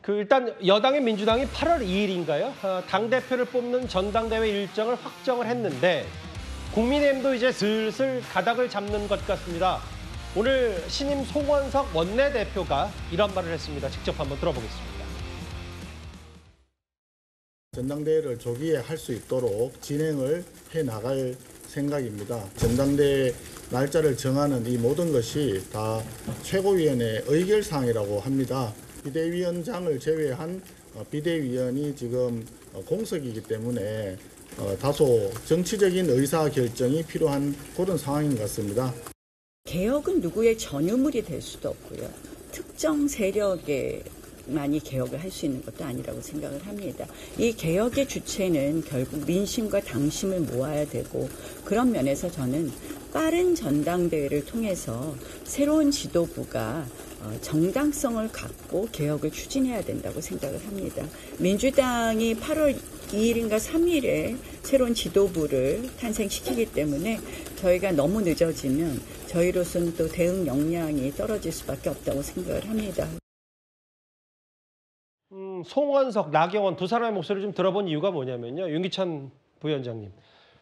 일단 여당의 민주당이 8월 2일인가요? 당대표를 뽑는 전당대회 일정을 확정을 했는데 국민의힘도 이제 슬슬 가닥을 잡는 것 같습니다. 오늘 신임 송원석 원내대표가 이런 말을 했습니다. 직접 한번 들어보겠습니다. 전당대회를 조기에 할 수 있도록 진행을 해나갈 생각입니다. 전당대회 날짜를 정하는 이 모든 것이 다 최고위원회 의결사항이라고 합니다. 비대위원장을 제외한 비대위원이 지금 공석이기 때문에 다소 정치적인 의사결정이 필요한 그런 상황인 것 같습니다. 개혁은 누구의 전유물이 될 수도 없고요. 특정 세력에 많이 개혁을 할 수 있는 것도 아니라고 생각을 합니다. 이 개혁의 주체는 결국 민심과 당심을 모아야 되고, 그런 면에서 저는 빠른 전당대회를 통해서 새로운 지도부가 정당성을 갖고 개혁을 추진해야 된다고 생각을 합니다. 민주당이 8월 2일인가 3일에 새로운 지도부를 탄생시키기 때문에 저희가 너무 늦어지면 저희로서는 또 대응 역량이 떨어질 수밖에 없다고 생각을 합니다. 송원석, 나경원 두 사람의 목소리를 좀 들어본 이유가 뭐냐면요. 윤기찬 부위원장님.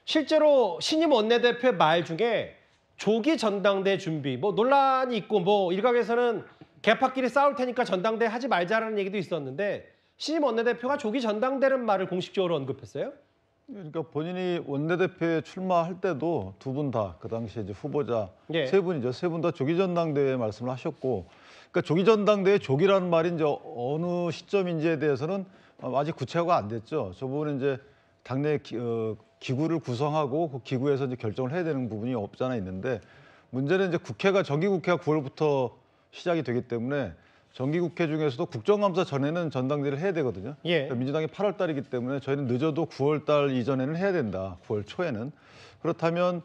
실제로 신임 원내대표의 말 중에 조기 전당대 준비, 논란이 있고 일각에서는 개파끼리 싸울 테니까 전당대 하지 말자라는 얘기도 있었는데 신임 원내대표가 조기 전당대라는 말을 공식적으로 언급했어요? 그러니까 본인이 원내대표에 출마할 때도 두 분 다 그 당시에 이제 후보자 세 분이죠. 세 분 다 조기 전당대회 말씀을 하셨고, 그러니까 조기 전당대회 조기라는 말이 이제 어느 시점인지에 대해서는 아직 구체화가 안 됐죠. 저 부분은 이제 당내 기구를 구성하고 그 기구에서 이제 결정을 해야 되는 부분이 없지 않아 있는데, 문제는 이제 정기국회가 9월부터 시작이 되기 때문에 정기국회 중에서도 국정감사 전에는 전당대회를 해야 되거든요. 그러니까 민주당이 8월 달이기 때문에 저희는 늦어도 9월 달 이전에는 해야 된다. 9월 초에는. 그렇다면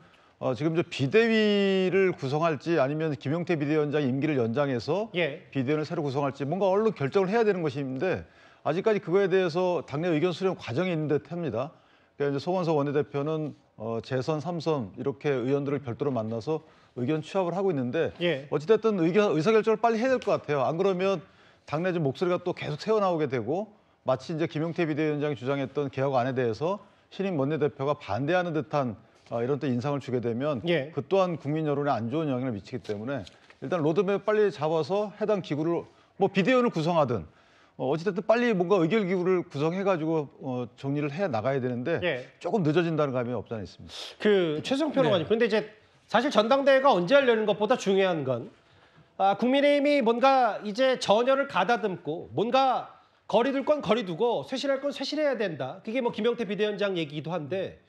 지금 이제 비대위를 구성할지 아니면 김용태 비대위원장 임기를 연장해서 비대위원을 새로 구성할지 뭔가 얼른 결정을 해야 되는 것인데, 아직까지 그거에 대해서 당내 의견 수렴 과정이 있는 듯 합니다. 그러니까 이제 송원석 원내대표는 재선, 3선 이렇게 의원들을 별도로 만나서 의견 취합을 하고 있는데 어찌됐든 의사결정을 빨리 해야 될 것 같아요. 안 그러면 당내 좀 목소리가 또 계속 새어나오게 되고, 마치 이제 김용태 비대위원장이 주장했던 개혁안에 대해서 신임 원내대표가 반대하는 듯한 이런 또 인상을 주게 되면 그 또한 국민 여론에 안 좋은 영향을 미치기 때문에 일단 로드맵 빨리 잡아서 해당 기구를 비대위원을 구성하든 어찌됐든 빨리 뭔가 의결기구를 구성해가지고 정리를 해 나가야 되는데 조금 늦어진다는 감이 없지 않아 있습니다. 최수영 평론가님, 근데 이제 사실 전당대회가 언제 하려는 것보다 중요한 건 국민의힘이 뭔가 이제 전열을 가다듬고 뭔가 거리둘 건 거리두고 쇄실할 건 쇄실해야 된다. 그게 김용태 비대위원장 얘기기도 한데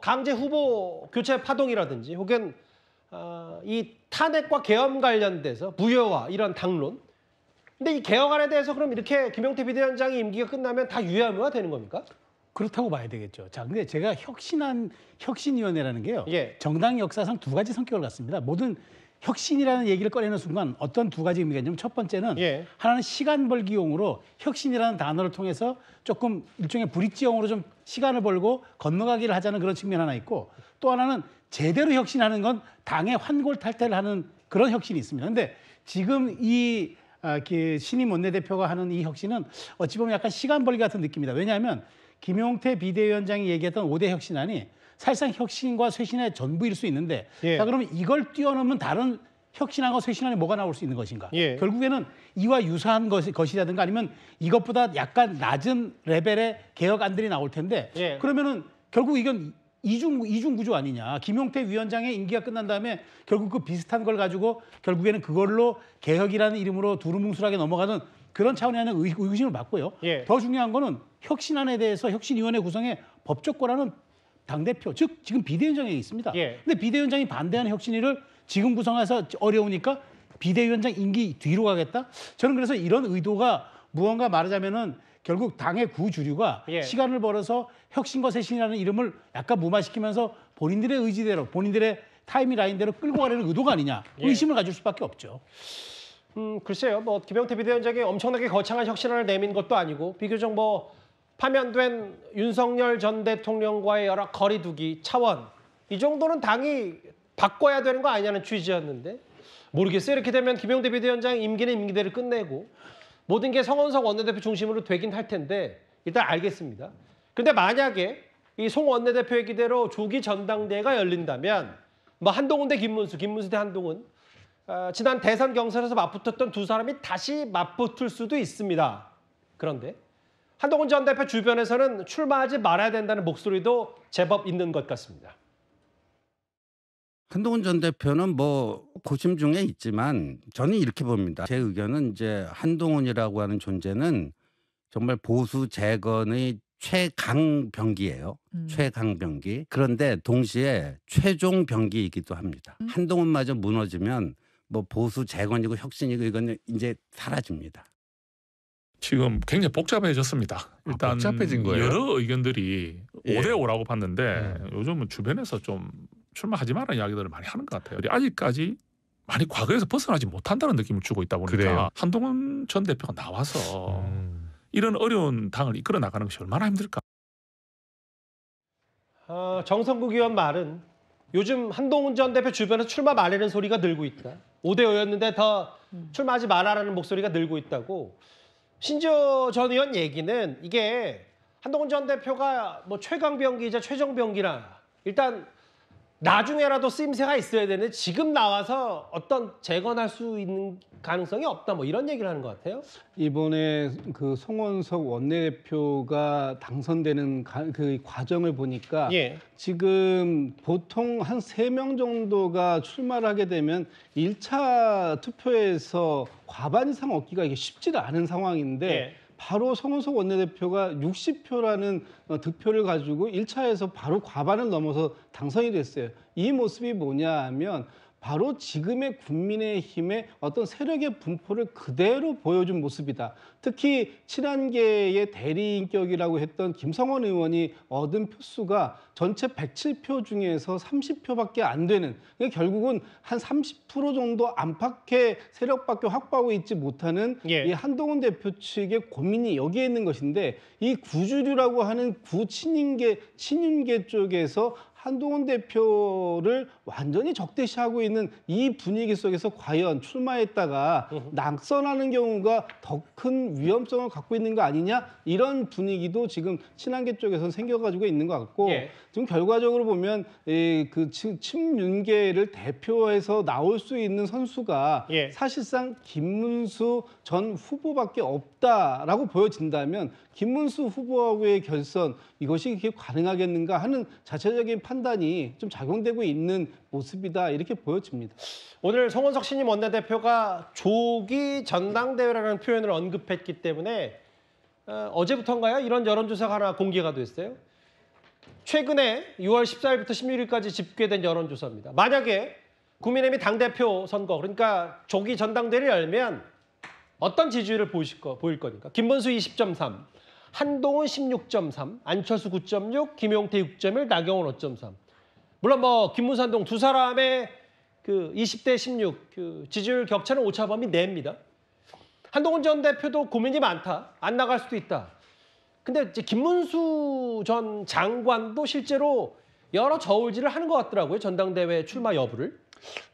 강제 후보 교체 파동이라든지 혹은 이 탄핵과 계엄 관련돼서 무효화 이런 당론. 근데 이 개혁안에 대해서 그럼 이렇게 김용태 비대위원장이 임기가 끝나면 다 유야무야 되는 겁니까? 그렇다고 봐야 되겠죠. 자, 근데 제가 혁신위원회라는 게요. 정당 역사상 두 가지 성격을 갖습니다. 모든 혁신이라는 얘기를 꺼내는 순간 어떤 두 가지 의미가 있냐면, 첫 번째는 하나는 시간 벌기용으로 혁신이라는 단어를 통해서 조금 일종의 브릿지용으로 좀 시간을 벌고 건너가기를 하자는 그런 측면 하나 있고, 또 하나는 제대로 혁신하는 건 당의 환골탈태를 하는 그런 혁신이 있습니다. 근데 지금 이 신임 원내대표가 하는 이 혁신은 어찌 보면 약간 시간 벌기 같은 느낌이다. 왜냐하면 김용태 비대위원장이 얘기했던 5대 혁신안이 사실상 혁신과 쇄신의 전부일 수 있는데, 자, 그러면 이걸 뛰어넘는 다른 혁신안과 쇄신안이 뭐가 나올 수 있는 것인가? 결국에는 이와 유사한 것이라든가 아니면 이것보다 약간 낮은 레벨의 개혁안들이 나올 텐데, 그러면은 결국 이건 이중 구조 아니냐. 김용태 위원장의 임기가 끝난 다음에 결국 그 비슷한 걸 가지고 결국에는 그걸로 개혁이라는 이름으로 두루뭉술하게 넘어가는 그런 차원의 하는 의구심을 받고요. 더 중요한 거는 혁신안에 대해서 혁신위원회 구성의 법적 권한은 당대표, 즉 지금 비대위원장에 있습니다. 근데 비대위원장이 반대하는 혁신위를 지금 구성해서 어려우니까 비대위원장 임기 뒤로 가겠다? 저는 그래서 이런 의도가 무언가 말하자면은 결국 당의 구주류가 시간을 벌어서 혁신과 쇄신이라는 이름을 약간 무마시키면서 본인들의 의지대로, 본인들의 타임라인대로 끌고 가려는 의도가 아니냐, 의심을 가질 수밖에 없죠. 글쎄요. 김용태 비대위원장이 엄청나게 거창한 혁신안을 내민 것도 아니고 비교적 파면된 윤석열 전 대통령과의 여러 거리두기 차원, 이 정도는 당이 바꿔야 되는 거 아니냐는 취지였는데 모르겠어요. 이렇게 되면 김용태 비대위원장 임기는 임기대로 끝내고 모든 게 성원석 원내대표 중심으로 되긴 할 텐데 일단 알겠습니다. 근데 만약에 이 송 원내대표의 기대로 조기 전당대회가 열린다면 뭐 한동훈 대 김문수, 김문수 대 한동훈 지난 대선 경선에서 맞붙었던 두 사람이 다시 맞붙을 수도 있습니다. 그런데 한동훈 전 대표 주변에서는 출마하지 말아야 된다는 목소리도 제법 있는 것 같습니다. 한동훈 전 대표는 뭐 고심 중에 있지만 저는 이렇게 봅니다. 제 의견은 이제 한동훈이라고 하는 존재는 정말 보수 재건의 최강병기예요. 최강병기. 그런데 동시에 최종병기이기도 합니다. 한동훈마저 무너지면 뭐 보수 재건이고 혁신이고 이건 이제 사라집니다. 지금 굉장히 복잡해졌습니다. 일단 복잡해진 거예요? 여러 의견들이 예. 5대5라고 봤는데 요즘은 주변에서 좀 출마하지 마라 이야기들을 많이 하는 것 같아요. 아직까지 많이 과거에서 벗어나지 못한다는 느낌을 주고 있다 보니까 그래요? 한동훈 전 대표가 나와서 이런 어려운 당을 이끌어 나가는 것이 얼마나 힘들까. 정성국 의원 말은 요즘 한동훈 전 대표 주변에서 출마 말라는 소리가 늘고 있다. 5대5였는데 더 출마하지 말아라는 목소리가 늘고 있다고. 신지호 전 의원 얘기는 이게 한동훈 전 대표가 뭐 최강병기이자 최종병기라 일단 나중에라도 쓰임새가 있어야 되는데 지금 나와서 어떤 재건할 수 있는 가능성이 없다 뭐 이런 얘기를 하는 것 같아요. 이번에 그 송원석 원내대표가 당선되는 그 과정을 보니까 예. 지금 보통 한 3명 정도가 출마를 하게 되면 1차 투표에서 과반 이상 얻기가 이게 쉽지가 않은 상황인데 예. 바로 송원석 원내대표가 60표라는 득표를 가지고 1차에서 바로 과반을 넘어서 당선이 됐어요. 이 모습이 뭐냐 하면 바로 지금의 국민의힘의 어떤 세력의 분포를 그대로 보여준 모습이다. 특히 친한계의 대리인격이라고 했던 김성원 의원이 얻은 표수가 전체 107표 중에서 30표밖에 안 되는, 그러니까 결국은 한 30% 정도 안팎의 세력밖에 확보하고 있지 못하는 예. 이 한동훈 대표 측의 고민이 여기에 있는 것인데, 이 구주류라고 하는 친윤계 쪽에서 한동훈 대표를 완전히 적대시하고 있는 이 분위기 속에서 과연 출마했다가 낙선하는 경우가 더 큰 위험성을 갖고 있는 거 아니냐, 이런 분위기도 지금 친한계 쪽에서는 생겨가지고 있는 것 같고 예. 지금 결과적으로 보면 그 친윤계를 대표해서 나올 수 있는 선수가 예. 사실상 김문수 전 후보밖에 없다라고 보여진다면 김문수 후보하고의 결선, 이것이 그렇게 가능하겠는가 하는 자체적인 판단이 좀 작용되고 있는 모습이다, 이렇게 보여집니다. 오늘 송원석 신임 원내대표가 조기 전당대회라는 표현을 언급했기 때문에 어제부터인가요? 이런 여론조사가 하나 공개가 됐어요. 최근에 6월 14일부터 16일까지 집계된 여론조사입니다. 만약에 국민의힘이 당대표 선거, 그러니까 조기 전당대회를 열면 어떤 지지율을 보일 거니까. 김문수 20.3, 한동훈 16.3, 안철수 9.6, 김용태 6.1, 나경원 5.3. 물론 뭐 김문수, 한동훈 두 사람의 그 20대 16 그 지지율 격차는 오차범위 내입니다. 한동훈 전 대표도 고민이 많다. 안 나갈 수도 있다. 근데 이제 김문수 전 장관도 실제로 여러 저울질을 하는 것 같더라고요. 전당대회 출마 여부를.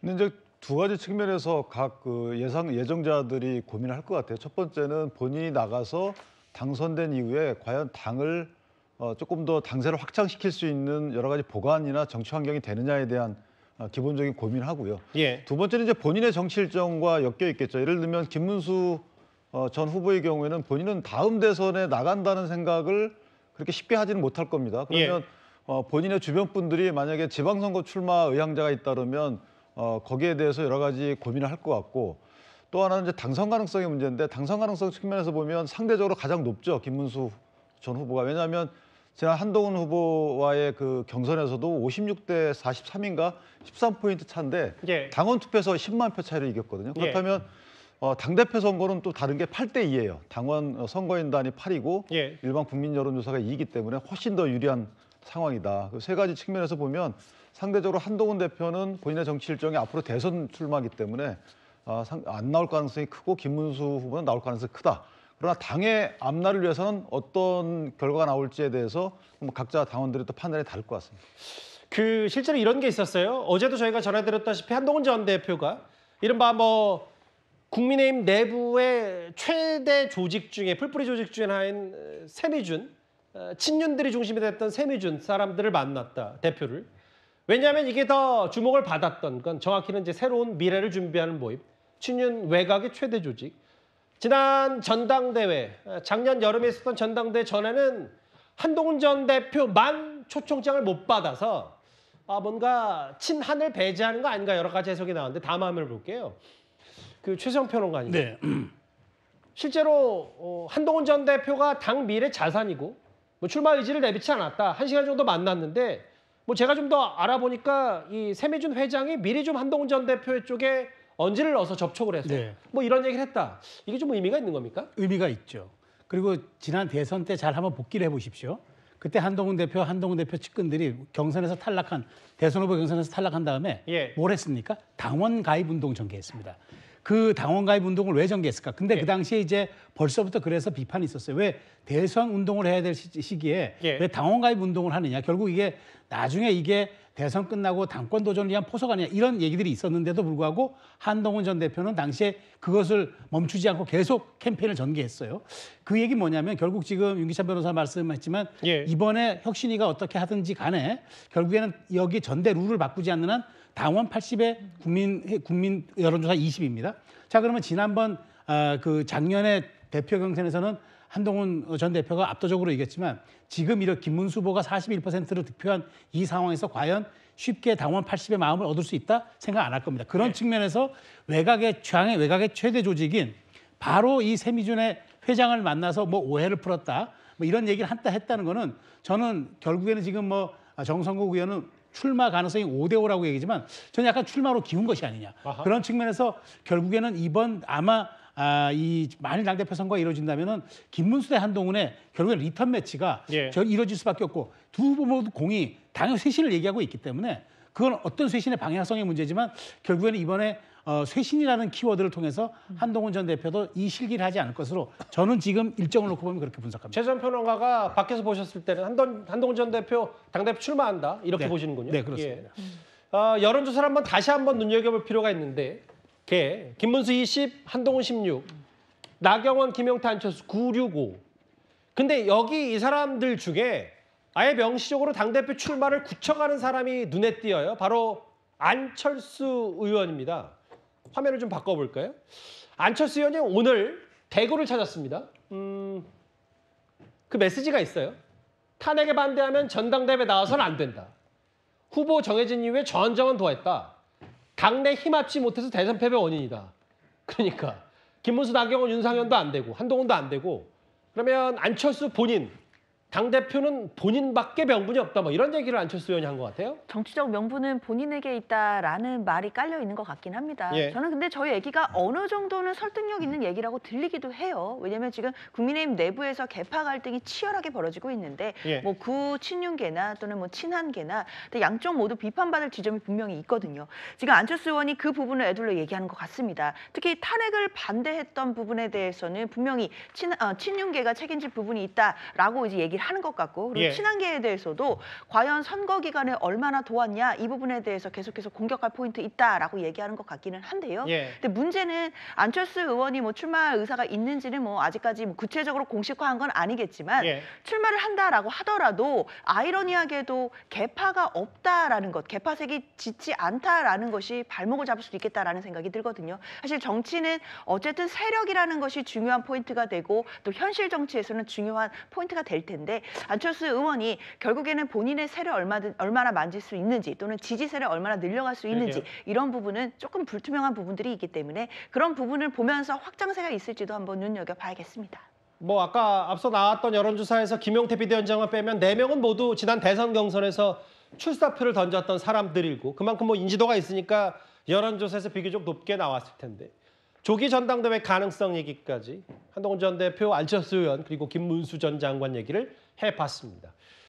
근데 이제 두 가지 측면에서 각 그 예정자들이 고민을 할 것 같아요. 첫 번째는 본인이 나가서 당선된 이후에 과연 당을 조금 더 당세를 확장시킬 수 있는 여러 가지 보관이나 정치 환경이 되느냐에 대한 기본적인 고민을 하고요. 예. 두 번째는 이제 본인의 정치 일정과 엮여 있겠죠. 예를 들면 김문수 전 후보의 경우에는 본인은 다음 대선에 나간다는 생각을 그렇게 쉽게 하지는 못할 겁니다. 그러면 본인의 주변 분들이 만약에 지방선거 출마 의향자가 있다면 거기에 대해서 여러 가지 고민을 할 것 같고, 또 하나는 이제 당선 가능성의 문제인데, 당선 가능성 측면에서 보면 상대적으로 가장 높죠, 김문수 전 후보가. 왜냐하면 지난 한동훈 후보와의 그 경선에서도 56대 43인가 13포인트 차인데 예. 당원 투표에서 10만 표 차이로 이겼거든요. 그렇다면 당대표 선거는 또 다른 게 8대 2예요. 당원 선거인단이 8이고 예. 일반 국민 여론조사가 2이기 때문에 훨씬 더 유리한 상황이다. 그 세 가지 측면에서 보면 상대적으로 한동훈 대표는 본인의 정치 일정이 앞으로 대선 출마하기 때문에 안 나올 가능성이 크고, 김문수 후보는 나올 가능성이 크다. 그러나 당의 앞날을 위해서는 어떤 결과가 나올지에 대해서 각자 당원들이 또 판단이 다를 것 같습니다. 그 실제로 이런 게 있었어요. 어제도 저희가 전해드렸다시피 한동훈 전 대표가 이른바 뭐 국민의힘 내부의 최대 조직 중에 풀뿌리 조직 중에 하나인 세미준, 친윤들이 중심이 됐던 세미준 사람들을 만났다, 대표를. 왜냐하면 이게 더 주목을 받았던 건 정확히는 이제 새로운 미래를 준비하는 모임, 친윤 외곽의 최대 조직. 지난 전당대회, 작년 여름에 있었던 전당대회 전에는 한동훈 전 대표만 초청장을 못 받아서 뭔가 친한을 배제하는 거 아닌가 여러 가지 해석이 나왔는데 다음 화면을 볼게요. 그 최수영 평론가님. 네. 실제로 한동훈 전 대표가 당 미래 자산이고 뭐 출마 의지를 내비치 않았다. 1시간 정도 만났는데 뭐 제가 좀 더 알아보니까 이 세미준 회장이 미리 좀 한동훈 전 대표 쪽에 언지를 넣어서 접촉을 해서 네. 뭐 이런 얘기를 했다. 이게 좀 의미가 있는 겁니까? 의미가 있죠. 그리고 지난 대선 때 잘 한번 복기를 해보십시오. 그때 한동훈 대표 측근들이 경선에서 탈락한 대선 후보 경선에서 탈락한 다음에 뭘 했습니까? 당원 가입 운동 전개했습니다. 그 당원 가입 운동을 왜 전개했을까? 근데 그 당시에 이제 벌써부터 그래서 비판이 있었어요. 왜 대선 운동을 해야 될 시기에 왜 당원 가입 운동을 하느냐? 결국 이게 나중에 이게 대선 끝나고 당권 도전을 위한 포석 아니냐 이런 얘기들이 있었는데도 불구하고 한동훈 전 대표는 당시에 그것을 멈추지 않고 계속 캠페인을 전개했어요. 그 얘기 뭐냐면 결국 지금 윤기찬 변호사 말씀했지만 이번에 혁신위가 어떻게 하든지 간에 결국에는 여기 전대 룰을 바꾸지 않는 한 당원 80에 국민 여론조사 20입니다. 자 그러면 지난번 그 작년에 대표 경선에서는 한동훈 전 대표가 압도적으로 이겼지만 지금 이렇게 김문수 후보가 41%를 득표한 이 상황에서 과연 쉽게 당원 80의 마음을 얻을 수 있다? 생각 안 할 겁니다. 그런 측면에서 외곽의 최대 조직인 바로 이 세미준의 회장을 만나서 뭐 오해를 풀었다. 뭐 이런 얘기를 한다 했다는 거는 저는 결국에는 지금 뭐 정성국 의원은 출마 가능성이 5대5라고 얘기지만 저는 약간 출마로 기운 것이 아니냐. 그런 측면에서 결국에는 이번 아마 이 만일 당대표 선거가 이루어진다면은 김문수 대 한동훈의 결국엔 리턴 매치가 이루어질 수밖에 없고 두 후보 모두 공이 당연 쇄신을 얘기하고 있기 때문에 그건 어떤 쇄신의 방향성의 문제지만 결국에는 이번에 쇄신이라는 키워드를 통해서 한동훈 전 대표도 이 실기를 하지 않을 것으로 저는 지금 일정을 놓고 보면 그렇게 분석합니다. 최전 평론가가 밖에서 보셨을 때는 한동훈 전 대표 당대표 출마한다 이렇게 보시는군요. 네, 그렇습니다. 여론조사를 다시 한번 눈여겨볼 필요가 있는데 김문수 20, 한동훈 16, 나경원, 김용태, 안철수 965. 근데 여기 이 사람들 중에 아예 명시적으로 당대표 출마를 굳혀가는 사람이 눈에 띄어요. 바로 안철수 의원입니다. 화면을 좀 바꿔볼까요? 안철수 의원이 오늘 대구를 찾았습니다. 그 메시지가 있어요. 탄핵에 반대하면 전당대회 나와서는 안 된다. 후보 정해진 이후에 전정은 도했다. 당내 힘합치 못해서 대선 패배 원인이다. 그러니까 김문수, 나경원, 윤상현도 안 되고 한동훈도 안 되고 그러면 안철수 본인, 당대표는 본인밖에 명분이 없다. 뭐 이런 얘기를 안철수 의원이 한 것 같아요. 정치적 명분은 본인에게 있다라는 말이 깔려 있는 것 같긴 합니다. 저는 근데 저희 얘기가 어느 정도는 설득력 있는 얘기라고 들리기도 해요. 왜냐하면 지금 국민의힘 내부에서 계파 갈등이 치열하게 벌어지고 있는데 뭐 구친윤계나 또는 뭐 친한계나 양쪽 모두 비판받을 지점이 분명히 있거든요. 지금 안철수 의원이 그 부분을 애둘러 얘기하는 것 같습니다. 특히 탄핵을 반대했던 부분에 대해서는 분명히 친윤계가 책임질 부분이 있다라고 이제 얘기를 하는 것 같고 그리고 친한계에 대해서도 과연 선거 기간에 얼마나 도왔냐 이 부분에 대해서 계속해서 공격할 포인트 있다라고 얘기하는 것 같기는 한데요. 근데 문제는 안철수 의원이 뭐 출마 의사가 있는지는 뭐 아직까지 뭐 구체적으로 공식화한 건 아니겠지만 출마를 한다라고 하더라도 아이러니하게도 계파가 없다라는 것, 계파색이 짙지 않다라는 것이 발목을 잡을 수도 있겠다라는 생각이 들거든요. 사실 정치는 어쨌든 세력이라는 것이 중요한 포인트가 되고 또 현실 정치에서는 중요한 포인트가 될 텐데 안철수 의원이 결국에는 본인의 세를 얼마나 만질 수 있는지 또는 지지세를 얼마나 늘려갈 수 있는지 이런 부분은 조금 불투명한 부분들이 있기 때문에 그런 부분을 보면서 확장세가 있을지도 한번 눈여겨봐야겠습니다. 뭐 아까 앞서 나왔던 여론조사에서 김용태 비대위원장을 빼면 4명은 모두 지난 대선 경선에서 출사표를 던졌던 사람들이고 그만큼 뭐 인지도가 있으니까 여론조사에서 비교적 높게 나왔을 텐데 조기 전당대회 가능성 얘기까지 한동훈 전 대표, 안철수 의원 그리고 김문수 전 장관 얘기를 해봤습니다.